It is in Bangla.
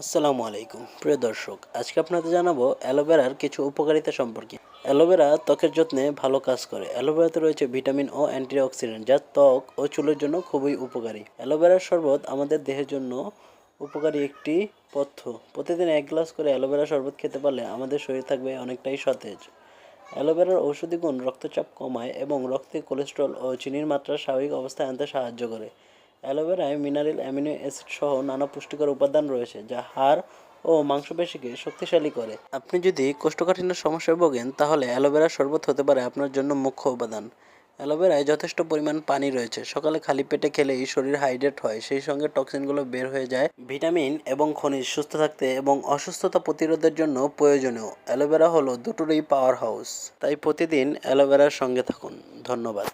আসসালামু আলাইকুম প্রিয় দর্শক, আজকে আপনাদের জানাবো অ্যালোভেরার কিছু উপকারিতা সম্পর্কে। অ্যালোভেরা ত্বকের যত্নে ভালো কাজ করে। অ্যালোভেরাতে রয়েছে ভিটামিন ও অ্যান্টিঅক্সিডেন্ট, যা ত্বক ও চুলের জন্য খুবই উপকারী। অ্যালোভেরার শরবত আমাদের দেহের জন্য উপকারী একটি পথ্য। প্রতিদিন 1 গ্লাস করে অ্যালোভেরা শরবত খেতে পারলে আমাদের শরীর থাকবে অনেকটাই সতেজ। অ্যালোভেরার ঔষধি গুণ রক্তচাপ কমায় এবং রক্তে কোলেস্টেরল ও চিনির মাত্রা স্বাভাবিক অবস্থায় আনতে সাহায্য করে। অ্যালোভেরায় মিনারেল, অ্যামিনো অ্যাসিড সহ নানা পুষ্টিকর উপাদান রয়েছে, যা হাড় ও মাংসপেশিকে শক্তিশালী করে। আপনি যদি কোষ্ঠকাঠিন্যের সমস্যায় ভোগেন, তাহলে অ্যালোভেরা শরবত হতে পারে আপনার জন্য মুখ্য উপাদান। অ্যালোভেরায় যথেষ্ট পরিমাণ পানি রয়েছে। সকালে খালি পেটে খেলেই শরীর হাইড্রেট হয়, সেই সঙ্গে টক্সিনগুলো বের হয়ে যায়। ভিটামিন এবং খনিজ সুস্থ থাকতে এবং অসুস্থতা প্রতিরোধের জন্য প্রয়োজনীয়। অ্যালোভেরা হলো দুটোরই পাওয়ার হাউস, তাই প্রতিদিন অ্যালোভেরার সঙ্গে থাকুন। ধন্যবাদ।